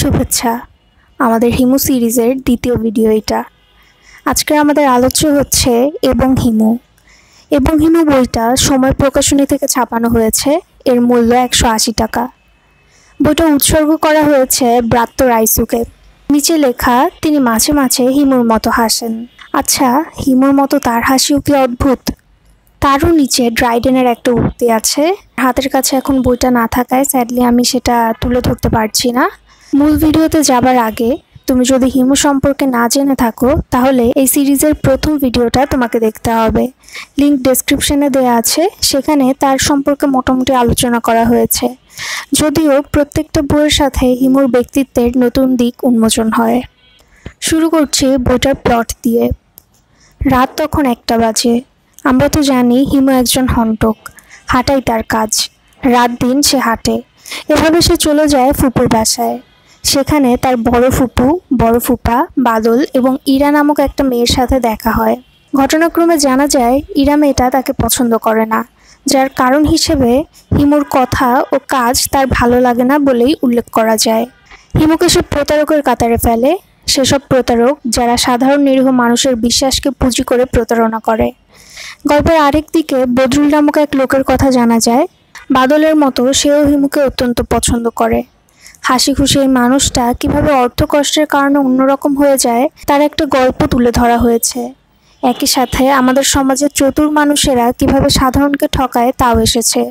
শুভেচ্ছা আমাদের হিমু সিরিজের দ্বিতীয় ভিডিও এটা। আজকে আমাদের আলোচ্য হচ্ছে এবং হিমু বইটা সময় প্রকাশনী থেকে ছাপানো হয়েছে। এর মূল্য 180 টাকা। বইটা উৎসর্গ করা হয়েছে ব্রাত্য রাইসুকে। নিচে লেখা, তিনি মাঝে মাঝে হিমুর মতো হাসেন। আচ্ছা, হিমুর মতো তার হাসিও কি অদ্ভুত। তারও নিচে ড্রাইডেনের একটা উক্তি আছে। হাতের কাছে এখন বইটা না থাকায় স্যাডলি আমি সেটা তুলে ধরতে পারছি না। মূল ভিডিওতে যাবার আগে তুমি যদি হিমু সম্পর্কে না জেনে থাকো তাহলে এই সিরিজের প্রথম ভিডিওটা তোমাকে দেখতে হবে। লিংক ডেসক্রিপশনে দেওয়া আছে, সেখানে তার সম্পর্কে মোটামুটি আলোচনা করা হয়েছে। যদিও প্রত্যেকটা বইয়ের সাথে হিমুর ব্যক্তিত্বের নতুন দিক উন্মোচন হয়। শুরু করছি বইটার প্লট দিয়ে। রাত তখন 1টা বাজে। আমরা তো জানি হিমু একজন হন্টক, হাঁটাই তার কাজ। রাত দিন সে হাঁটে। এভাবে সে চলে যায় ফুপুর বাসায়। সেখানে তার বড় ফুপু, বড় ফুপা, বাদল এবং ইরা নামক একটা মেয়ের সাথে দেখা হয়। ঘটনাক্রমে জানা যায় ইরা মেয়েটা তাকে পছন্দ করে না, যার কারণ হিসেবে হিমুর কথা ও কাজ তার ভালো লাগে না বলেই উল্লেখ করা যায়। হিমুকে সে প্রতারকের কাতারে ফেলে, সেসব প্রতারক যারা সাধারণ নিরীহ মানুষের বিশ্বাসকে পুঁজি করে প্রতারণা করে। গল্পের আরেক দিকে বদরুল নামক এক লোকের কথা জানা যায়। বাদলের মতো সেও হিমুকে অত্যন্ত পছন্দ করে। হাসি খুশি এই মানুষটা কিভাবে অর্থকষ্টের কারণে অন্যরকম হয়ে যায় তার একটা গল্প তুলে ধরা হয়েছে। একই সাথে আমাদের সমাজের চতুর মানুষেরা কিভাবে সাধারণকে ঠকায় তাও এসেছে।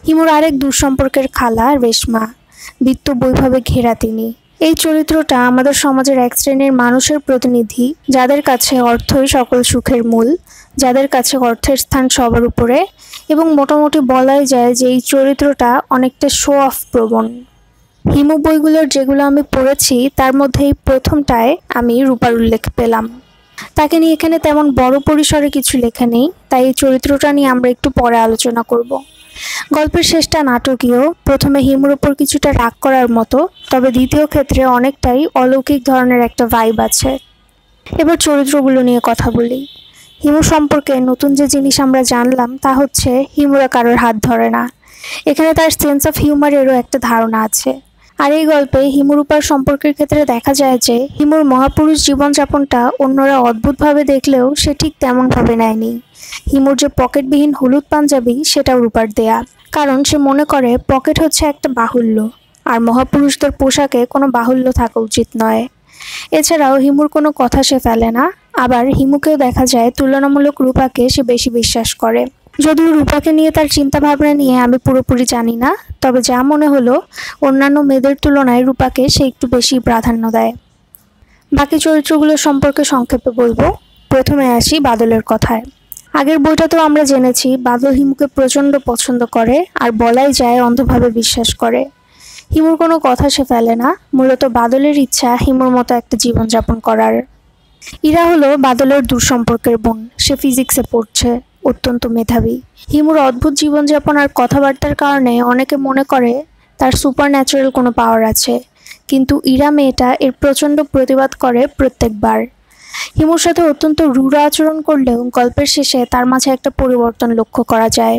হিমুর আরেক দুঃসম্পর্কের খালা রেশমা, বিত্ত বৈভবে ঘেরা তিনি। এই চরিত্রটা আমাদের সমাজের এক শ্রেণীর মানুষের প্রতিনিধি, যাদের কাছে অর্থই সকল সুখের মূল, যাদের কাছে অর্থের স্থান সবার উপরে, এবং মোটামুটি বলাই যায় যে এই চরিত্রটা অনেকটা শো অফ প্রবণ। হিমু বইগুলোর যেগুলো আমি পড়েছি তার মধ্যে এই প্রথমটায় আমি রূপার উল্লেখ পেলাম। তাকে নিয়ে এখানে তেমন বড় পরিসরে কিছু লেখা নেই, তাই এই চরিত্রটা নিয়ে আমরা একটু পরে আলোচনা করব। গল্পের শেষটা নাটকীয়। প্রথমে হিমুর ওপর কিছুটা রাগ করার মতো, তবে দ্বিতীয় ক্ষেত্রে অনেকটাই অলৌকিক ধরনের একটা ভাইব আছে। এবার চরিত্রগুলো নিয়ে কথা বলি। হিমু সম্পর্কে নতুন যে জিনিস আমরা জানলাম তা হচ্ছে হিমুরা কারোর হাত ধরে না। এখানে তার সেন্স অফ হিউমারেরও একটা ধারণা আছে। আর এই গল্পে হিমু রূপার সম্পর্কের ক্ষেত্রে দেখা যায় যে হিমুর মহাপুরুষ জীবনযাপনটা অন্যরা অদ্ভুতভাবে দেখলেও সে ঠিক তেমনভাবে নেয়নি। হিমুর যে পকেটবিহীন হলুদ পাঞ্জাবি সেটাও রূপার দেয়া, কারণ সে মনে করে পকেট হচ্ছে একটা বাহুল্য, আর মহাপুরুষদের পোশাকে কোনো বাহুল্য থাকা উচিত নয়। এছাড়াও হিমুর কোনো কথা সে ফেলে না। আবার হিমুকেও দেখা যায় তুলনামূলক রূপাকে সে বেশি বিশ্বাস করে। যদিও রূপাকে নিয়ে তার চিন্তা ভাবনা নিয়ে আমি পুরোপুরি জানি না, তবে যা মনে হলো অন্যান্য মেয়েদের তুলনায় রূপাকে সে একটু বেশি প্রাধান্য দেয়। বাকি চরিত্রগুলো সম্পর্কে সংক্ষেপে বলবো। প্রথমে আসি বাদলের কথায়। আগের বইটাতেও আমরা জেনেছি বাদল হিমুকে প্রচণ্ড পছন্দ করে, আর বলাই যায় অন্ধভাবে বিশ্বাস করে। হিমুর কোনো কথা সে ফেলে না। মূলত বাদলের ইচ্ছা হিমুর মতো একটা জীবনযাপন করার। ইরা হলো বাদলের দুঃসম্পর্কের বোন। সে ফিজিক্সে পড়ছে, অত্যন্ত মেধাবী। হিমুর অদ্ভুত জীবনযাপন আর কথাবার্তার কারণে অনেকে মনে করে তার সুপার ন্যাচারাল কোনো পাওয়ার আছে, কিন্তু ইরা মেয়েটা এর প্রচণ্ড প্রতিবাদ করে প্রত্যেকবার। হিমুর সাথে অত্যন্ত রূঢ় আচরণ করলেও গল্পের শেষে তার মাঝে একটা পরিবর্তন লক্ষ্য করা যায়।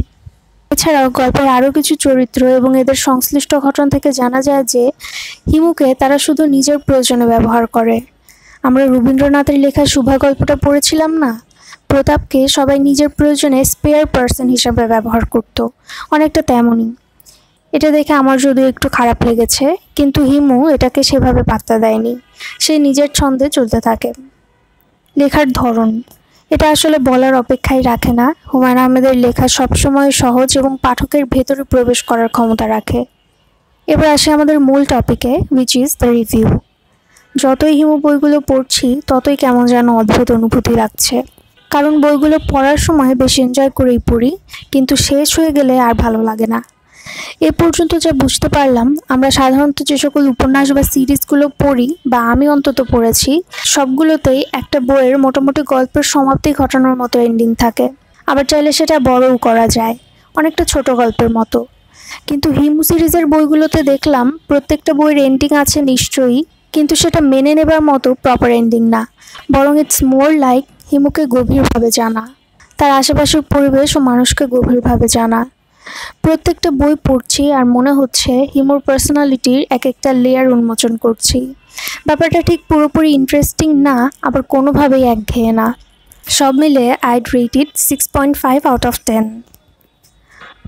এছাড়াও গল্পের আরও কিছু চরিত্র এবং এদের সংশ্লিষ্ট ঘটনা থেকে জানা যায় যে হিমুকে তারা শুধু নিজের প্রয়োজনে ব্যবহার করে। আমরা রবীন্দ্রনাথের লেখা শুভা গল্পটা পড়েছিলাম না? প্রতাপকে সবাই নিজের প্রয়োজনে স্পেয়ার পার্সন হিসাবে ব্যবহার করত, অনেকটা তেমনই। এটা দেখে আমার যদিও একটু খারাপ লেগেছে, কিন্তু হিমু এটাকে সেভাবে পাত্তা দেয়নি। সে নিজের ছন্দে চলতে থাকে। লেখার ধরন, এটা আসলে বলার অপেক্ষাই রাখে না। হুমায়ুন আহমেদের লেখা সবসময় সহজ এবং পাঠকের ভেতরে প্রবেশ করার ক্ষমতা রাখে। এবার আসে আমাদের মূল টপিকে, উইচ ইজ দ্য রিভিউ। যতই হিমু বইগুলো পড়ছি ততই কেমন যেন অদ্ভুত অনুভূতি লাগছে, কারণ বইগুলো পড়ার সময় বেশ এনজয় করেই পড়ি, কিন্তু শেষ হয়ে গেলে আর ভালো লাগে না। এ পর্যন্ত যা বুঝতে পারলাম, আমরা সাধারণত যে সকল উপন্যাস বা সিরিজগুলো পড়ি, বা আমি অন্তত পড়েছি, সবগুলোতেই একটা বইয়ের মোটামুটি গল্পের সমাপ্তি ঘটানোর মতো এন্ডিং থাকে। আবার চাইলে সেটা বড়ও করা যায়, অনেকটা ছোট গল্পের মতো। কিন্তু হিমু সিরিজের বইগুলোতে দেখলাম প্রত্যেকটা বইয়ের এন্ডিং আছে নিশ্চয়ই, কিন্তু সেটা মেনে নেবার মতো প্রপার এন্ডিং না, বরং ইটস মোর লাইক হিমুকে গভীরভাবে জানা, তার আশেপাশের পরিবেশ ও মানুষকে গভীরভাবে জানা। প্রত্যেকটা বই পড়ছি আর মনে হচ্ছে হিমুর পার্সোনালিটির এক একটা লেয়ার উন্মোচন করছি। ব্যাপারটা ঠিক পুরোপুরি ইন্টারেস্টিং না, আবার কোনোভাবেই একঘেয়ে না। সব মিলে I'd rate it 6.5 out of 10।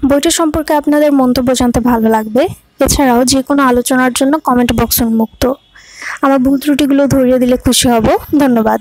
বইটা সম্পর্কে আপনাদের মন্তব্য জানতে ভালো লাগবে। এছাড়াও যে কোনো আলোচনার জন্য কমেন্ট বক্স উন্মুক্ত। আমার ভুল ত্রুটিগুলো ধরিয়ে দিলে খুশি হব। ধন্যবাদ।